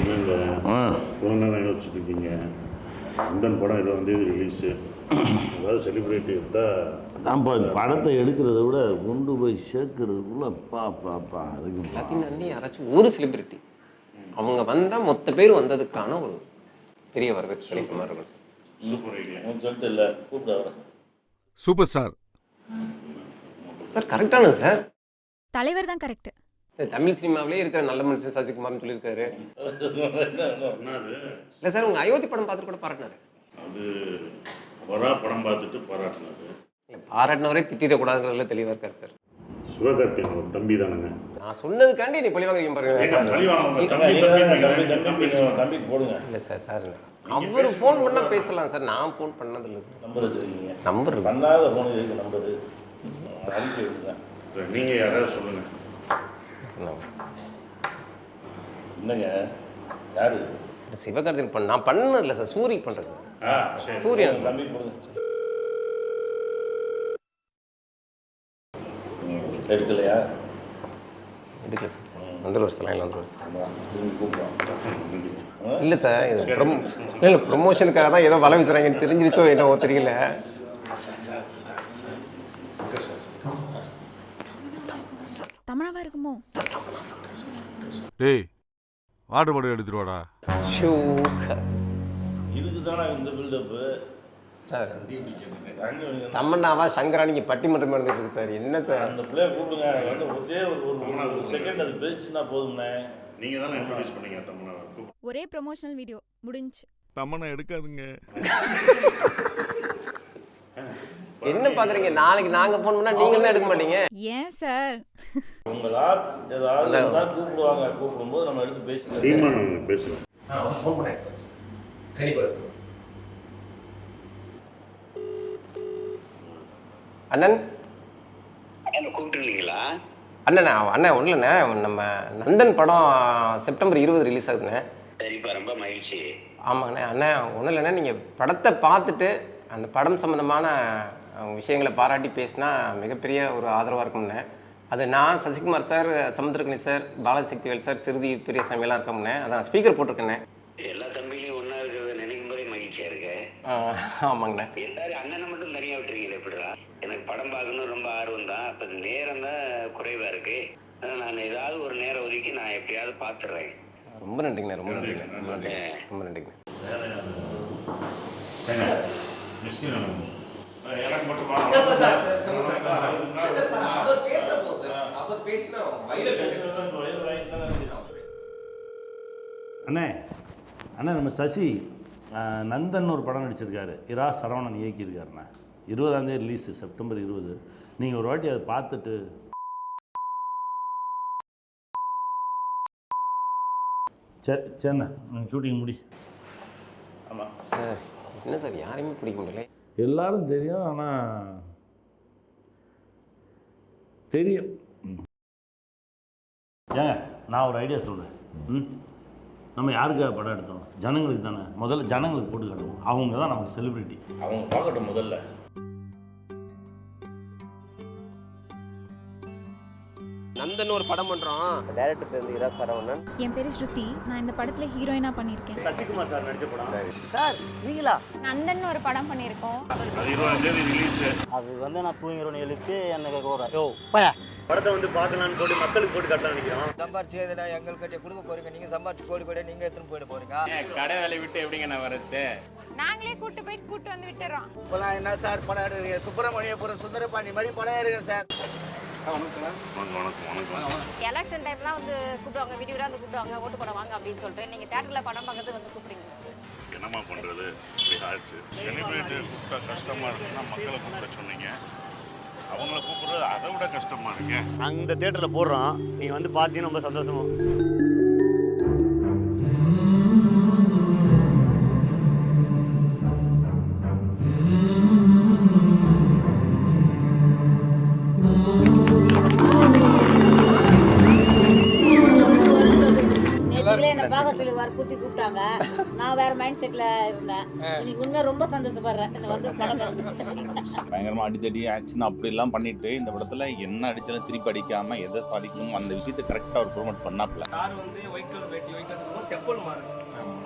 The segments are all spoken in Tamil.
என்னங்க யோசிச்சுட்டு இருக்கீங்க? நந்தன் படம் 20ஆம் தேதி ரிலீஸு. அதாவது செலிப்ரிட்டி எடுத்தால் தான் படத்தை எடுக்கிறத விட கொண்டு போய் சேர்க்கறதுக்குள்ள பாப்பா அதுக்கு எல்லாத்தையும் தாண்டி யாராச்சும் ஒரு செலிப்ரிட்டி அவங்க வந்தால் மொத்த பேர் வந்ததுக்கான ஒரு பெரிய வரவேற்பு கிடைக்கிற மாதிரி இருக்கும் சார். சூப்பர் ஐடியா சொல்லிட்டு இல்லை கூப்பிட சூப்பர் ஸ்டார் சார் கரெக்டானது சார். தலைவர் தான் கரெக்ட். தமிழ் சினிமாவிலே இருக்கிற நல்ல மனுஷன் சசிகுமார்னு சொல்லியிருக்காரு. இல்லை சார் உங்கள் அயோத்தி படம் பார்த்துட்டு கூட பாராட்டினாரு. அது அவராக படம் பார்த்துட்டு பாராட்டினாரு. இல்லை பாராட்டினவரே திட்டிடக்கூடாதுங்கிறதுல தெளிவாக இருக்கார் சார். சிவகார்த்திகேயன் ஒரு தம்பி தானுங்க. நான் சொன்னதுக்காண்டி நீ பழிவாங்க தம்பி போடுங்க. இல்லை சார் சார் அவர் ஃபோன் பண்ணால் பேசலாம் சார். நான் ஃபோன் பண்ணதில்லை சார். நம்பர் வச்சுருக்கீங்க. நம்பர் பண்ணாத ஃபோன் இருக்கு நம்பரு அனுப்பி விடுங்க. நீங்கள் யாராவது சொல்லுங்கள். என்னங்க யாரு? சிவகார்த்திகேயன் பண்ண நான் பண்ணதில்லை சார். சூரி பண்ணுறேன் சார். சூரியன் தம்பி போடுங்க. எடுக்கலையா? எடுக்கல சார். வந்துடுவார் சார். லைனில் வந்துடுவார் சார். கூப்பிடுவோம். இல்லை சார் இது இல்லை ப்ரொமோஷனுக்காக தான் ஏதோ வலை வீசுறாங்கன்னு தெரிஞ்சிருச்சோ என்னவோ தெரியல. தமிழாவா இருக்குமோ? டேய் வாட்டர் பாட்டில் எடுத்துட்டு வாடா. இதுக்கு தானே இந்த பில்டப்பு சார். தமன்னாவா சங்கரா நீங்கள் பட்டிமன்றம் இருந்துட்டு இருக்கு சார். என்ன சார் அந்த பிள்ளைய கூப்பிடுங்க. வந்து ஒரே ஒரு செகண்ட் அது பேச்சுன்னா போதும்ண்ணே. நீங்கள் தானே இன்ட்ரோடியூஸ் பண்ணீங்க தம்மனா. ஒரே ப்ரொமோஷனல் வீடியோ முடிஞ்சு. தம்மனா எடுக்காதுங்க. என்ன பார்க்குறீங்க? நாளைக்கு நாங்கள் ஃபோன் பண்ணால் நீங்கள் தான் எடுக்க மாட்டீங்க. ஏன் சார்? உங்களா ஏதாவது கூப்பிடுவாங்க. கூப்பிடும்போது நம்ம எடுத்து பேசுவோம். சீமான் பேசுவேன். ஃபோன் பண்ணேன் கண்டிப்பாக. அண்ணன் கூப்பிட்டுருந்தீங்களா? அண்ணா அண்ணா ஒன்றும் இல்லைண்ணே, நம்ம நந்தன் படம் செப்டம்பர் 20 ரிலீஸ் ஆகுதுண்ணே. சரிப்பா, ரொம்ப மகிழ்ச்சி. ஆமாங்கண்ணே. அண்ணா ஒன்றும் இல்லைண்ணே, நீங்கள் படத்தை பார்த்துட்டு அந்த படம் சம்மந்தமான விஷயங்களை பாராட்டி பேசினா மிகப்பெரிய ஒரு ஆதரவாக இருக்கும்ண்ணே. அது நான் Sasikumar sir, Samuthirakani sir, Balaji Sakthivel sir, சிறுதி பெரியசாமியெல்லாம் இருக்கோம்ண்ணே. அதான் ஸ்பீக்கர் போட்டிருக்கேண்ணே. எல்லா தம்பிலையும் ஒன்றா இருக்கிறத நினைக்கும் போதே மகிழ்ச்சியாக இருக்கு. ஆமாங்கண்ணே. எல்லாரும் அண்ணனை மட்டும் தனியாக விட்டுறீங்களே எப்படிடா? எனக்கு படம் பார்க்கணும் ரொம்ப ஆர்வம் தான். இப்போ நேரம் தான் குறைவாக இருக்கு. நான் ஏதாவது ஒரு நேரம் ஒதுக்கி நான் எப்படியாவது பார்த்துடுறேன். ரொம்ப நன்றிங்கண்ணே. ரொம்ப நன்றிங்கண்ணே. ரொம்ப நன்றிங்க. ரொம்ப நன்றிங்கண்ணே. எனக்கு மட்டும் அண்ணே அண்ணா நம்ம சசி நந்தன் ஒரு படம் நடிச்சிருக்காரு. இரா சரவணன் இயக்கியிருக்காருண்ணா. 20ஆம் தேதி ரிலீஸு, செப்டம்பர் 20. நீங்கள் ஒரு வாட்டி அதை பார்த்துட்டு சரிண்ணா ஷூட்டிங் முடி. ஆமாம் சார் என்ன சார் யாரையுமே பிடிக்க முடியல. எல்லாரும் தெரியும். ஆனால் தெரியும். ஏங்க நான் ஒரு ஐடியா சொல்கிறேன். நம்ம யாருக்காக படம் எடுத்தோம்? ஜனங்களுக்கு தானே. முதல்ல ஜனங்களுக்கு போட்டு காட்டுவோம். அவங்க தான் நமக்கு செலிப்ரிட்டி. அவங்க பார்க்கட்டும் முதல்ல. நந்தன் ஒரு படம் பண்ணுறோம். டேரக்டர் பேர் இரா சரவணன். என் பேரு ஸ்ருதி. நான் இந்த படத்துல ஹீரோயினா பண்ணியிருக்கேன். சசிகுமார் சார் நடிச்ச படம். சார் நீங்களா? நந்தன் ஒரு படம் பண்ணியிருக்கோம். அது 20ஆம் தேதி ரிலீஸ். அது வந்து நான் தூங்கிறோன்னு எழுப்பி எனக்கு ஒரு பையா படத்தை வந்து பார்க்கலான்னு போட்டு மக்களுக்கு போட்டு கட்ட நினைக்கிறோம். சம்பாரிச்சு எதுனா எங்களுக்கு கட்டி கொடுக்க போறீங்க. நீங்க சம்பாரிச்சு கோடி கோடியா நீங்க எடுத்துன்னு போயிட போறீங்க. கடை வேலை விட்டு எப்படிங்க நான் வரது? நாங்களே கூட்டு வந்து விட்டுறோம். இப்போலாம் என்ன சார் படம் எடுக்கிறீங்க? சுப்பிரமணியபுரம் சுந்தரபாண்டி மாதிரி படம் எடுங்க சார். எலெக்ஷன் டைம்லாம் வந்து கூப்பிடுவாங்க, வீடியோவில் வந்து கூப்பிடுவாங்க, ஓட்டு போட வாங்க அப்படின்னு சொல்லிட்டு. நீங்கள் தேட்டரில் படம் பார்க்கறது வந்து கூப்பிடுங்க. என்னம்மா பண்ணுறது? இப்படி ஆச்சு. செலிப்ரிட்டி கூப்பிட்டா கஷ்டமாக இருக்குன்னா மக்களை கூப்பிட சொன்னீங்க. அவங்கள கூப்பிடுறது அதை விட கஷ்டமாக இருக்கு. அந்த தேட்டரில் போடுறோம், நீங்கள் வந்து பார்த்தீங்கன்னா ரொம்ப சந்தோஷமா. என்ன பார்க்க சொல்லி வற்புறுத்தி கூப்பிட்டாங்க. நான் வேற மைண்ட் செட்ல இருந்தேன். இன்னைக்கு உண்மையா ரொம்ப சந்தோஷப்படுறேன் இந்த வந்து படம் பயங்கரமா அடித்தடி ஆக்ஷன் அப்படிலாம் பண்ணிட்டு இந்த படத்துல என்ன அடிச்சாலும் திருப்பி அடிக்காம எதை சாதிக்கணும் அந்த விஷயத்தை கரெக்டா ஒரு ப்ரோமோட் பண்ணாப்ல. சார் வந்து ஒயிட் கலர் வேட்டி ஒயிட் கலர் செப்பல் மாறுது.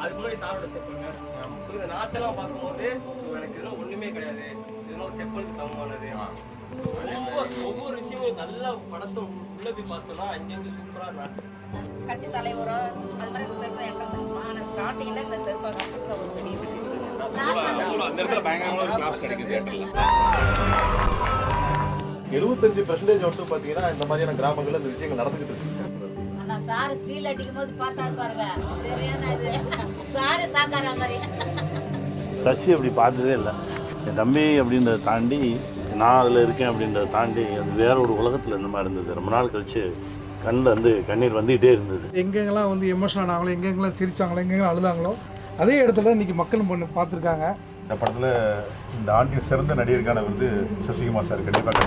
அதுக்கு முன்னாடி சாரோட செப்பல். ஸோ இந்த நாட்டெல்லாம் பார்க்கும்போது எனக்கு இதெல்லாம் ஒண்ணுமே கிடையாது, இதெல்லாம் ஒரு செப்பலுக்கு சமமானது. ஒவ்வொரு விஷயமும் நல்ல படத்தை உள்ள போய் பார்த்தோம்னா அங்கேருந்து சூப்பரா இருக்கும். கட்சி தலைவரோ அது மாதிரி இந்த செருப்பு என்ட்ரன்ஸ் இருக்குமா, ஆனால் ஸ்டார்டிங்கில் இந்த செருப்பை கற்றுக்கிற ஒரு பெரிய விஷயம். அந்த இடத்துல பயங்கரமான ஒரு கிளாஸ் கிடைக்குது தியேட்டர்ல. 75% வந்து பாத்தீங்கன்னா இந்த மாதிரியான கிராமங்கள்ல இந்த விஷயங்கள் நடந்துகிட்டு இருக்கு. ஆனா சார் சீல் அடிக்கும் போது பார்த்தாரு பாருங்க, சரியான இது சாரு சாக்கார மாதிரி. சசி அப்படி பார்த்ததே இல்லை. என் தம்பி அப்படின்றத தாண்டி நான் அதில் இருக்கேன் அப்படின்றத தாண்டி அது வேற ஒரு உலகத்தில் இந்த மாதிரி இருந்தது. ரொம்ப நாள் கழிச்சு கண்ணில் வந்து கண்ணீர் வந்துகிட்டே இருந்தது. எங்கெங்கெல்லாம் வந்து எமோஷனல் ஆனாங்களோ, எங்கெங்கெல்லாம் சிரிச்சாங்களோ, எங்கெங்கெல்லாம் அழுதாங்களோ அதே இடத்துல இன்னைக்கு மக்களும் பொண்ணு பார்த்துருக்காங்க. இந்த படத்துல இந்த ஆண்டின் சிறந்த நடிகருக்கான விருது சசிகுமார் சார் கண்டிப்பாக